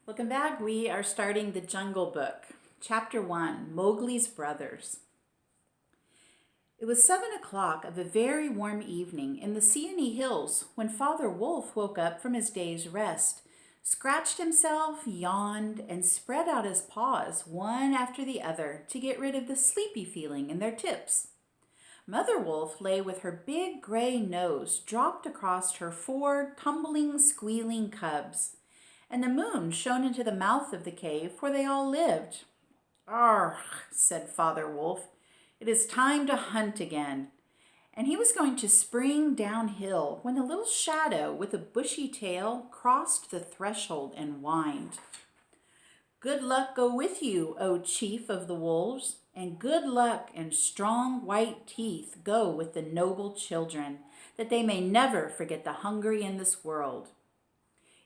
Welcome back. We are starting the Jungle Book, Chapter 1, Mowgli's Brothers. It was 7 o'clock of a very warm evening in the Seeonee Hills when Father Wolf woke up from his day's rest, scratched himself, yawned, and spread out his paws one after the other to get rid of the sleepy feeling in their tips. Mother Wolf lay with her big gray nose dropped across her 4 tumbling, squealing cubs, and the moon shone into the mouth of the cave where they all lived. "Argh," said Father Wolf, "it is time to hunt again." And he was going to spring downhill when a little shadow with a bushy tail crossed the threshold and whined. "Good luck go with you, O chief of the wolves, and good luck and strong white teeth go with the noble children, that they may never forget the hungry in this world."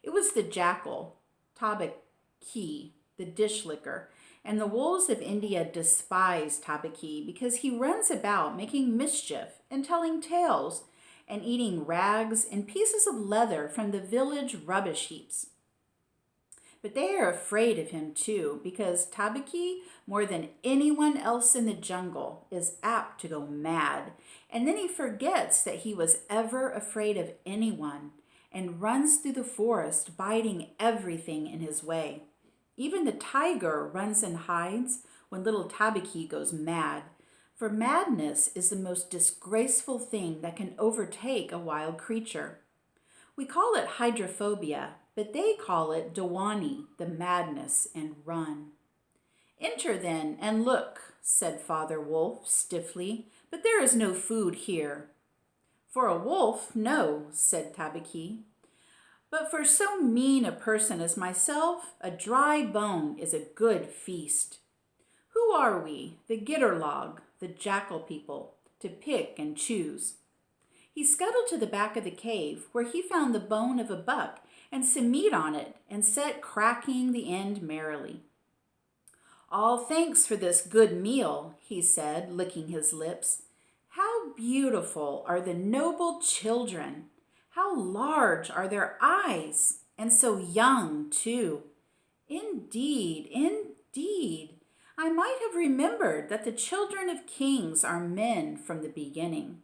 It was the jackal, Tabaki, the dish licker, and the wolves of India despise Tabaki because he runs about making mischief and telling tales and eating rags and pieces of leather from the village rubbish heaps. But they are afraid of him too, because Tabaki, more than anyone else in the jungle, is apt to go mad, and then he forgets that he was ever afraid of anyone and runs through the forest, biting everything in his way. Even the tiger runs and hides when little Tabaki goes mad, for madness is the most disgraceful thing that can overtake a wild creature. We call it hydrophobia, but they call it Dawani, the madness, and run. "Enter then and look," said Father Wolf stiffly, "but there is no food here." "For a wolf, no," said Tabaki. "But for so mean a person as myself, a dry bone is a good feast. Who are we, the Gitterlog, the jackal people, to pick and choose?" He scuttled to the back of the cave, where he found the bone of a buck and some meat on it, and set cracking the end merrily. "All thanks for this good meal," he said, licking his lips. "How beautiful are the noble children! How large are their eyes, and so young, too! Indeed, indeed, I might have remembered that the children of kings are men from the beginning."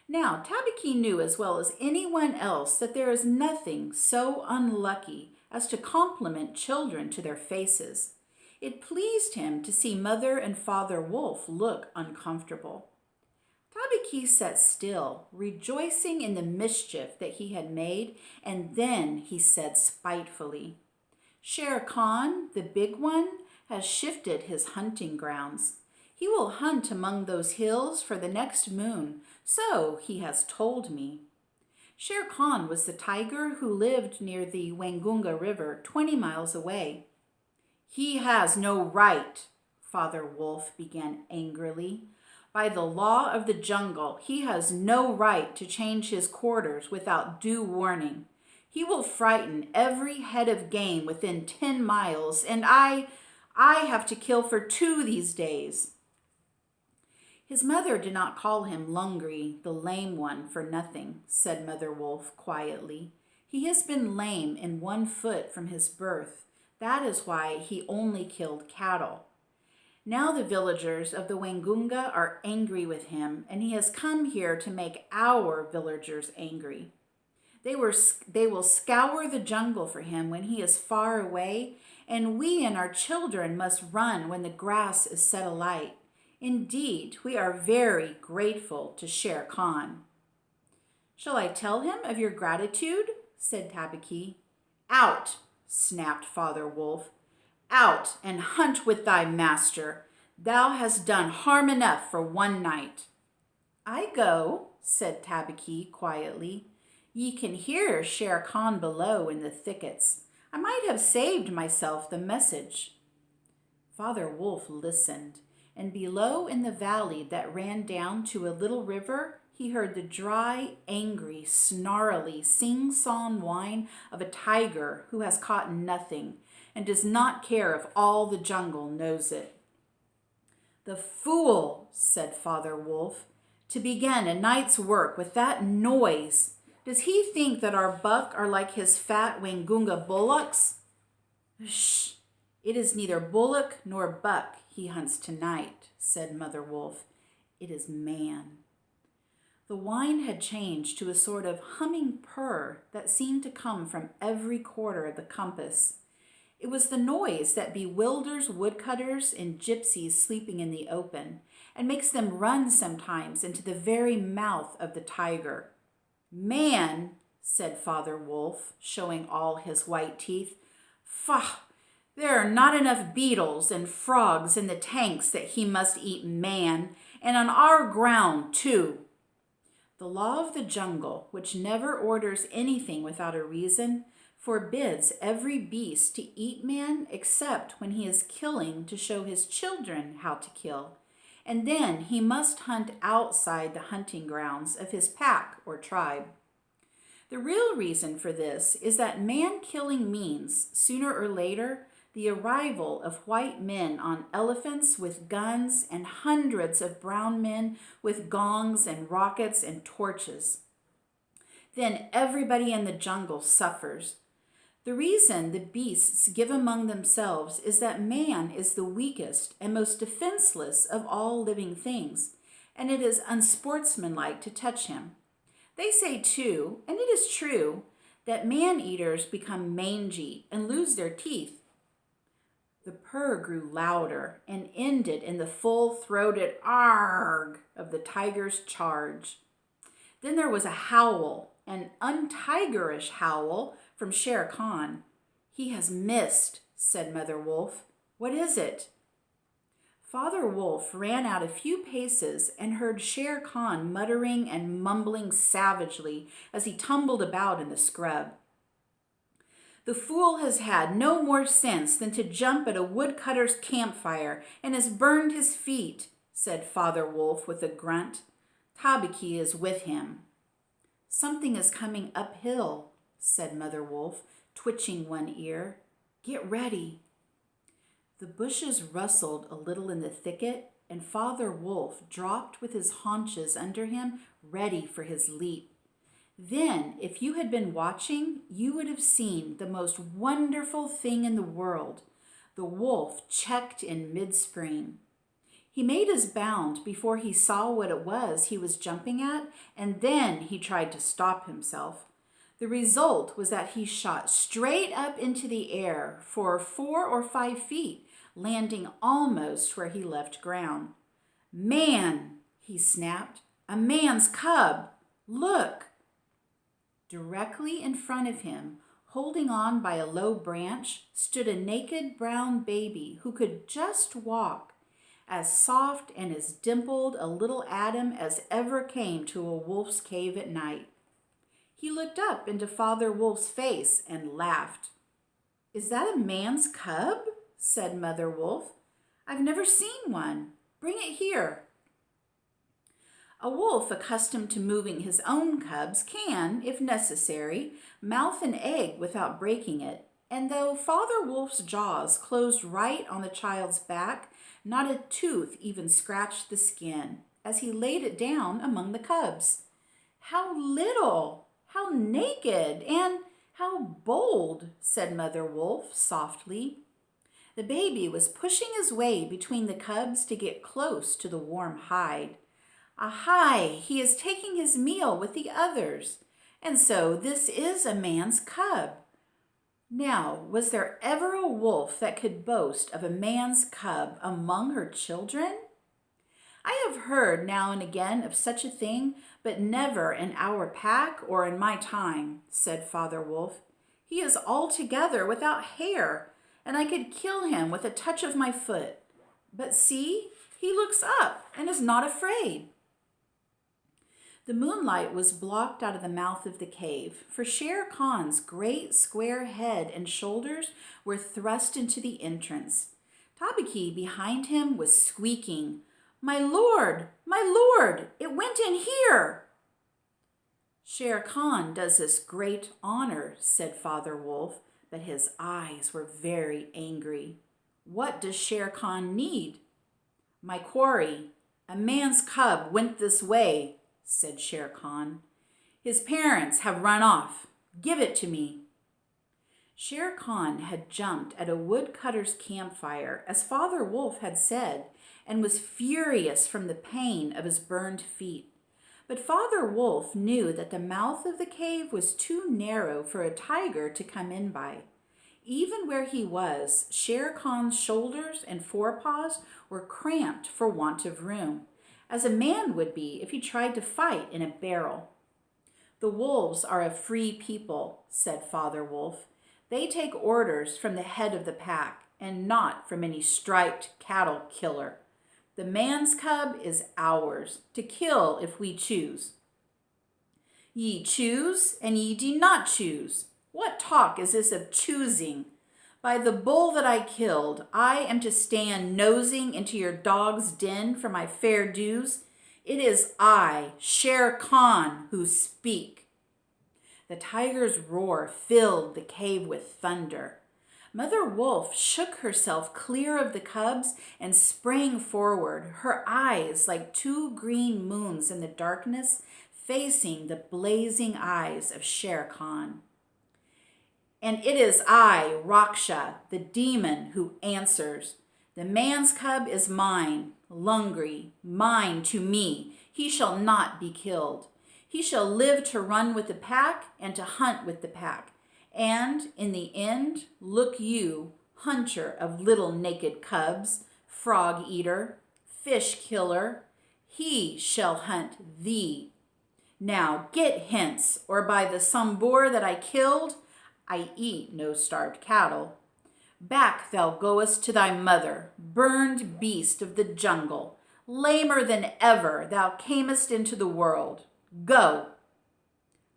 Now, Tabaki knew as well as anyone else that there is nothing so unlucky as to compliment children to their faces. It pleased him to see Mother and Father Wolf look uncomfortable. Tabaki sat still, rejoicing in the mischief that he had made, and then he said spitefully, "Shere Khan, the big one, has shifted his hunting grounds. He will hunt among those hills for the next moon, so he has told me." Shere Khan was the tiger who lived near the Wengunga River, 20 miles away. "He has no right," Father Wolf began angrily. "By the law of the jungle, he has no right to change his quarters without due warning. He will frighten every head of game within 10 miles, and I have to kill for 2 these days." "His mother did not call him Lungri, the lame one, for nothing," said Mother Wolf quietly. "He has been lame in 1 foot from his birth. That is why he only killed cattle. Now the villagers of the Wengunga are angry with him, and he has come here to make our villagers angry. They will scour the jungle for him when he is far away, and we and our children must run when the grass is set alight. Indeed, we are very grateful to Shere Khan." "Shall I tell him of your gratitude?" said Tabaki. "Out!" snapped Father Wolf. "Out and hunt with thy master. Thou hast done harm enough for 1 night." "I go," said Tabaki quietly. "Ye can hear Shere Khan below in the thickets. I might have saved myself the message." Father Wolf listened, and below in the valley that ran down to a little river, he heard the dry, angry, snarly, sing-song whine of a tiger who has caught nothing and does not care if all the jungle knows it. "The fool," said Father Wolf, "to begin a night's work with that noise. Does he think that our buck are like his fat Wengunga bullocks?" Shh! It is neither bullock nor buck he hunts tonight, said Mother Wolf. It is man. The whine had changed to a sort of humming purr that seemed to come from every quarter of the compass. It was the noise that bewilders woodcutters and gypsies sleeping in the open and makes them run sometimes into the very mouth of the tiger. Man, said Father Wolf, showing all his white teeth. Faugh! There are not enough beetles and frogs in the tanks that he must eat man, and on our ground, too. The law of the jungle, which never orders anything without a reason, forbids every beast to eat man except when he is killing to show his children how to kill, and then he must hunt outside the hunting grounds of his pack or tribe. The real reason for this is that man-killing means, sooner or later, the arrival of white men on elephants with guns and hundreds of brown men with gongs and rockets and torches. Then everybody in the jungle suffers. The reason the beasts give among themselves is that man is the weakest and most defenseless of all living things, and it is unsportsmanlike to touch him. They say, too, and it is true, that man-eaters become mangy and lose their teeth. The purr grew louder and ended in the full-throated argh of the tiger's charge. Then there was a howl, an untigerish howl, from Shere Khan. He has missed, said Mother Wolf. What is it? Father Wolf ran out a few paces and heard Shere Khan muttering and mumbling savagely as he tumbled about in the scrub. The fool has had no more sense than to jump at a woodcutter's campfire and has burned his feet, said Father Wolf with a grunt. Tabiki is with him. Something is coming uphill, said Mother Wolf, twitching one ear. Get ready. The bushes rustled a little in the thicket, and Father Wolf dropped with his haunches under him, ready for his leap. Then, if you had been watching, you would have seen the most wonderful thing in the world. The wolf checked in mid-spring. He made his bound before he saw what it was he was jumping at, and then he tried to stop himself. The result was that he shot straight up into the air for 4 or 5 feet, landing almost where he left ground. Man, he snapped, a man's cub. Look. Directly in front of him, holding on by a low branch, stood a naked brown baby who could just walk, as soft and as dimpled a little atom as ever came to a wolf's cave at night. He looked up into Father Wolf's face and laughed. Is that a man's cub? Said Mother Wolf. I've never seen one. Bring it here. A wolf accustomed to moving his own cubs can, if necessary, mouth an egg without breaking it, and though Father Wolf's jaws closed right on the child's back, not a tooth even scratched the skin, as he laid it down among the cubs. How little, how naked, and how bold, said Mother Wolf softly. The baby was pushing his way between the cubs to get close to the warm hide. Ahai, he is taking his meal with the others, and so this is a man's cub. Now, was there ever a wolf that could boast of a man's cub among her children? I have heard now and again of such a thing, but never in our pack or in my time, said Father Wolf. He is altogether without hair, and I could kill him with a touch of my foot. But see, he looks up and is not afraid. The moonlight was blocked out of the mouth of the cave, for Shere Khan's great square head and shoulders were thrust into the entrance. Tabiki behind him was squeaking, my lord, it went in here. Shere Khan does us great honor, said Father Wolf, but his eyes were very angry. What does Shere Khan need? My quarry, a man's cub went this way, said Shere Khan. His parents have run off. Give it to me. Shere Khan had jumped at a woodcutter's campfire, as Father Wolf had said, and was furious from the pain of his burned feet. But Father Wolf knew that the mouth of the cave was too narrow for a tiger to come in by. Even where he was, Shere Khan's shoulders and forepaws were cramped for want of room, as a man would be if he tried to fight in a barrel. "The wolves are a free people," said Father Wolf. "They take orders from the head of the pack, and not from any striped cattle killer. The man's cub is ours, to kill if we choose." "Ye choose, and ye do not choose. What talk is this of choosing? By the bull that I killed, I am to stand nosing into your dog's den for my fair dues. It is I, Shere Khan, who speak." The tiger's roar filled the cave with thunder. Mother Wolf shook herself clear of the cubs and sprang forward, her eyes like two green moons in the darkness, facing the blazing eyes of Shere Khan. "And it is I, Raksha, the demon, who answers. The man's cub is mine, Lungri, mine to me. He shall not be killed. He shall live to run with the pack and to hunt with the pack. And in the end, look you, hunter of little naked cubs, frog eater, fish killer, he shall hunt thee. Now get hence, or by the Sambor that I killed, I eat no starved cattle. Back thou goest to thy mother, burned beast of the jungle. Lamer than ever thou camest into the world. Go."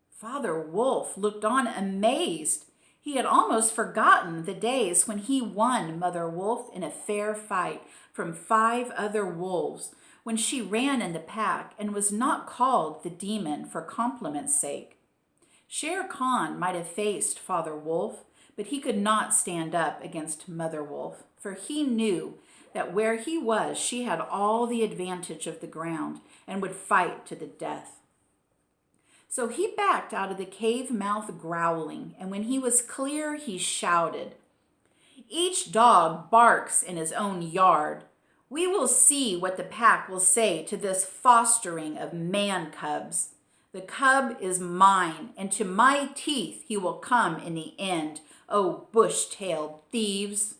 Father Wolf looked on amazed. He had almost forgotten the days when he won Mother Wolf in a fair fight from 5 other wolves, when she ran in the pack and was not called the demon for compliment's sake. Shere Khan might have faced Father Wolf, but he could not stand up against Mother Wolf, for he knew that where he was, she had all the advantage of the ground and would fight to the death. So he backed out of the cave mouth growling, and when he was clear, he shouted, "Each dog barks in his own yard. We will see what the pack will say to this fostering of man cubs. The cub is mine, and to my teeth he will come in the end, O bush-tailed thieves."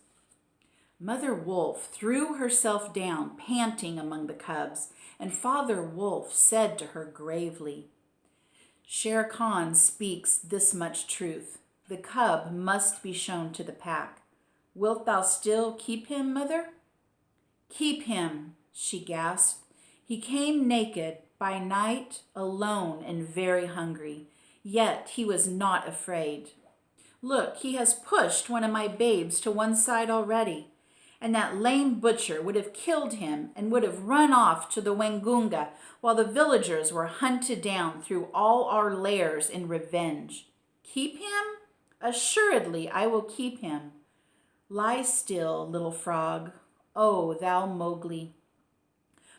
Mother Wolf threw herself down, panting among the cubs, and Father Wolf said to her gravely, "Shere Khan speaks this much truth. The cub must be shown to the pack. Wilt thou still keep him, mother?" "Keep him," she gasped. "He came naked, by night, alone and very hungry, yet he was not afraid. Look, he has pushed one of my babes to one side already, and that lame butcher would have killed him and would have run off to the Wengunga while the villagers were hunted down through all our lairs in revenge. Keep him? Assuredly I will keep him. Lie still, little frog, O thou Mowgli.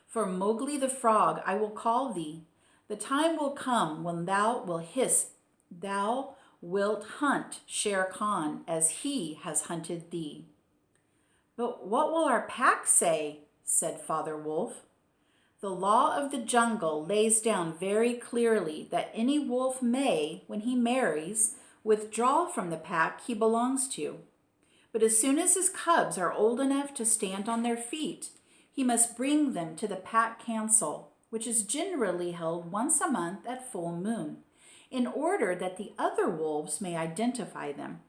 For Mowgli the frog I will call thee. The time will come when thou wilt hunt Shere Khan as he has hunted thee." "But what will our pack say?" said Father Wolf. "The law of the jungle lays down very clearly that any wolf may, when he marries, withdraw from the pack he belongs to. But as soon as his cubs are old enough to stand on their feet, he must bring them to the pack council, which is generally held once a month at full moon, in order that the other wolves may identify them.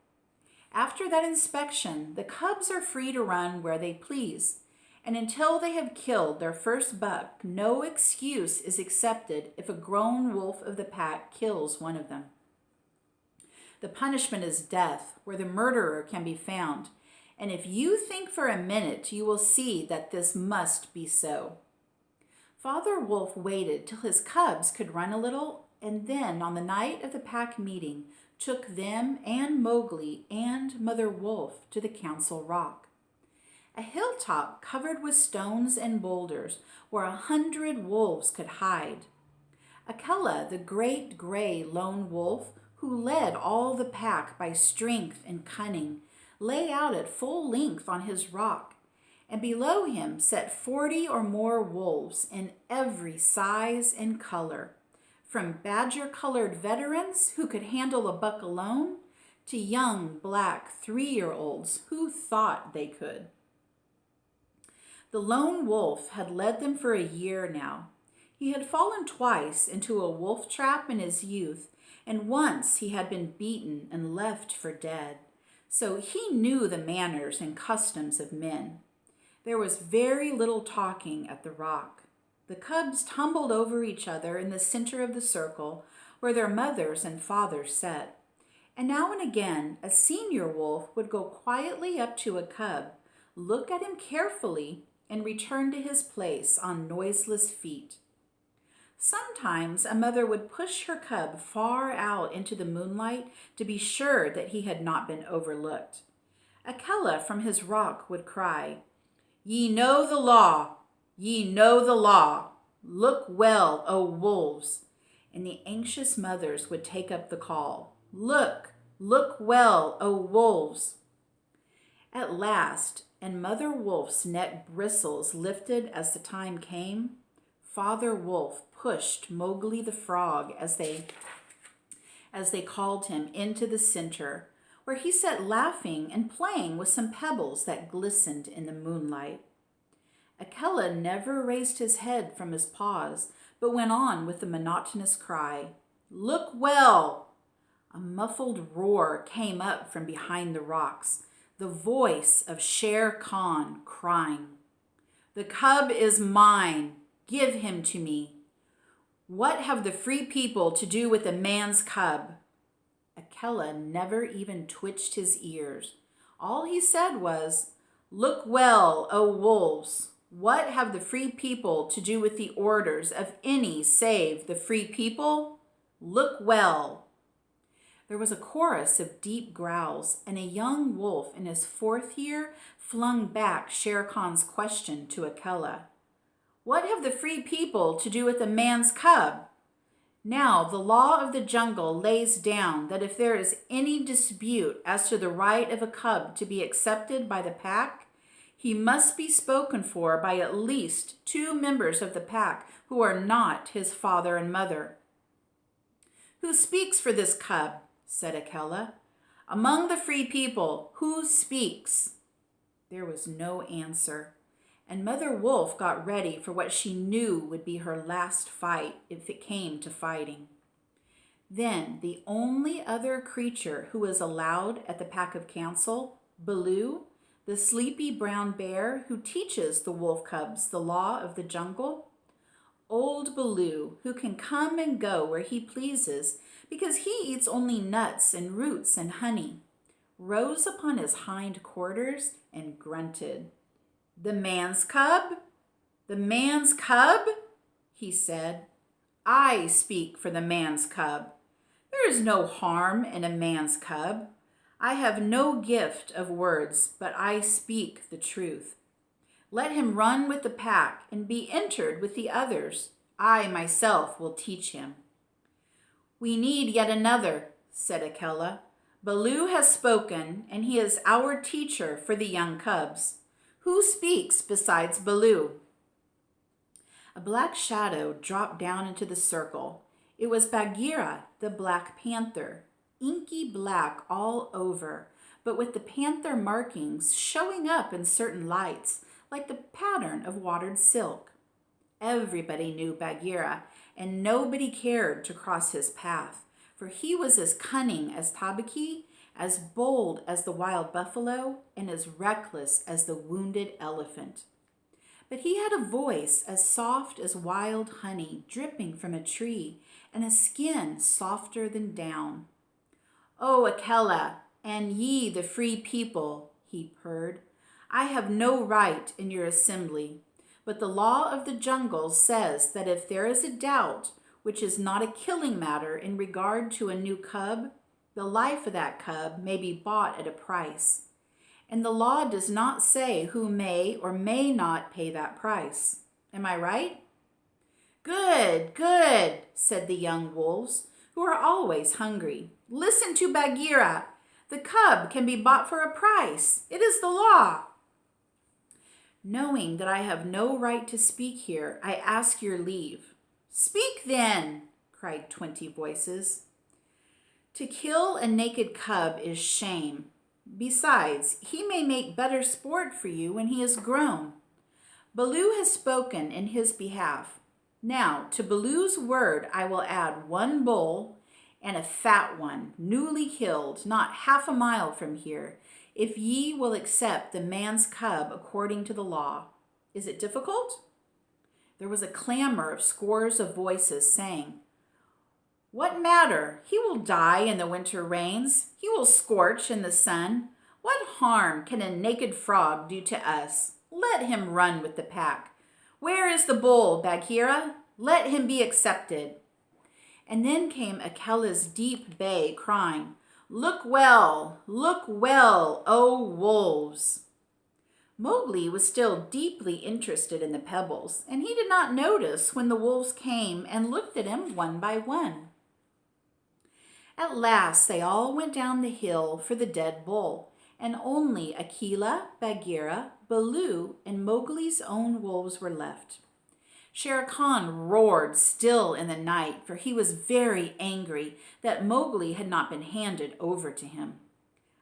After that inspection, the cubs are free to run where they please, and until they have killed their first buck, no excuse is accepted if a grown wolf of the pack kills one of them. The punishment is death, where the murderer can be found, and if you think for a minute, you will see that this must be so." Father Wolf waited till his cubs could run a little, and then on the night of the pack meeting, took them and Mowgli and Mother Wolf to the council rock, a hilltop covered with stones and boulders where 100 wolves could hide. Akela, the great gray lone wolf, who led all the pack by strength and cunning, lay out at full length on his rock, and below him sat 40 or more wolves in every size and color, from badger-colored veterans who could handle a buck alone to young black 3-year-olds who thought they could. The lone wolf had led them for a year now. He had fallen twice into a wolf trap in his youth, and once he had been beaten and left for dead. So he knew the manners and customs of men. There was very little talking at the rock. The cubs tumbled over each other in the center of the circle where their mothers and fathers sat. And now and again, a senior wolf would go quietly up to a cub, look at him carefully, and return to his place on noiseless feet. Sometimes a mother would push her cub far out into the moonlight to be sure that he had not been overlooked. Akela from his rock would cry, "Ye know the law, ye know the law. Look well, O wolves." And the anxious mothers would take up the call, "Look, look well, O wolves." At last, and Mother Wolf's neck bristles lifted as the time came, Father Wolf pushed Mowgli the Frog, as they called him, into the center, where he sat laughing and playing with some pebbles that glistened in the moonlight. Akela never raised his head from his paws, but went on with the monotonous cry, "Look well!" A muffled roar came up from behind the rocks, the voice of Shere Khan crying, "The cub is mine. Give him to me. What have the free people to do with a man's cub?" Akela never even twitched his ears. All he said was, "Look well, O wolves. What have the free people to do with the orders of any save the free people? Look well." There was a chorus of deep growls, and a young wolf in his 4th year flung back Shere Khan's question to Akela. "What have the free people to do with a man's cub?" Now, the law of the jungle lays down that if there is any dispute as to the right of a cub to be accepted by the pack, he must be spoken for by at least 2 members of the pack who are not his father and mother. "Who speaks for this cub?" said Akela. "Among the free people, who speaks?" There was no answer, and Mother Wolf got ready for what she knew would be her last fight if it came to fighting. Then the only other creature who was allowed at the pack of council, Baloo, the sleepy brown bear who teaches the wolf cubs the law of the jungle, old Baloo, who can come and go where he pleases because he eats only nuts and roots and honey, rose upon his hind quarters and grunted. "The man's cub? The man's cub?" he said. "I speak for the man's cub. There is no harm in a man's cub. I have no gift of words, but I speak the truth. Let him run with the pack and be entered with the others. I myself will teach him." "We need yet another," said Akela. "Baloo has spoken, and he is our teacher for the young cubs. Who speaks besides Baloo?" A black shadow dropped down into the circle. It was Bagheera, the Black Panther, inky black all over, but with the panther markings showing up in certain lights, like the pattern of watered silk. Everybody knew Bagheera, and nobody cared to cross his path, for he was as cunning as Tabaqui, as bold as the wild buffalo, and as reckless as the wounded elephant. But he had a voice as soft as wild honey dripping from a tree, and a skin softer than down. "O Akela, and ye the free people," he purred, "I have no right in your assembly, but the law of the jungle says that if there is a doubt, which is not a killing matter in regard to a new cub, the life of that cub may be bought at a price. And the law does not say who may or may not pay that price. Am I right?" "Good, good," said the young wolves, who are always hungry. Listen to Bagheera. The cub can be bought for a price. It is the law. Knowing that I have no right to speak here, I ask your leave. Speak then, cried 20 voices. To kill a naked cub is shame. Besides, he may make better sport for you when he is grown. Baloo has spoken in his behalf. Now, to Baloo's word I will add 1 bull and a fat one, newly killed, not half a mile from here, if ye will accept the man's cub according to the law. Is it difficult? There was a clamor of scores of voices saying, What matter? He will die in the winter rains. He will scorch in the sun. What harm can a naked frog do to us? Let him run with the pack. Where is the bull, Bagheera? Let him be accepted. And then came Akela's deep bay, crying, Look well, O wolves. Mowgli was still deeply interested in the pebbles, and he did not notice when the wolves came and looked at him one by one. At last they all went down the hill for the dead bull, and only Akela, Bagheera, Baloo, and Mowgli's own wolves were left. Shere Khan roared still in the night, for he was very angry that Mowgli had not been handed over to him.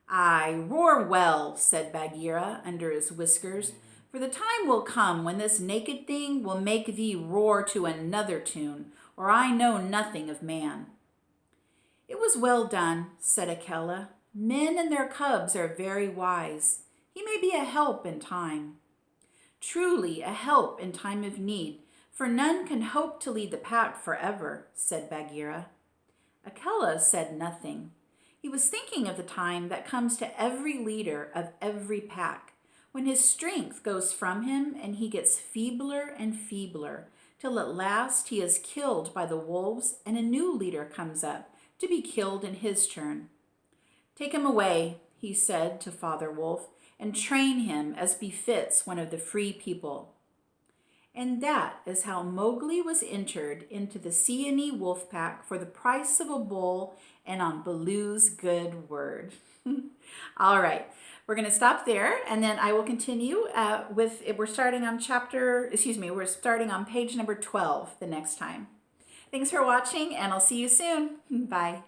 Aye, roar well, said Bagheera under his whiskers, for the time will come when this naked thing will make thee roar to another tune, or I know nothing of man. It was well done, said Akela. Men and their cubs are very wise. He may be a help in time. Truly a help in time of need, for none can hope to lead the pack forever, said Bagheera. Akela said nothing. He was thinking of the time that comes to every leader of every pack, when his strength goes from him and he gets feebler and feebler, till at last he is killed by the wolves and a new leader comes up to be killed in his turn. Take him away, he said to Father Wolf, and train him as befits one of the free people. And that is how Mowgli was entered into the Seeonee wolf pack for the price of a bull and on Baloo's good word. All right, we're going to stop there, and then I will continue we're starting on page number 12 the next time. Thanks for watching, and I'll see you soon. Bye.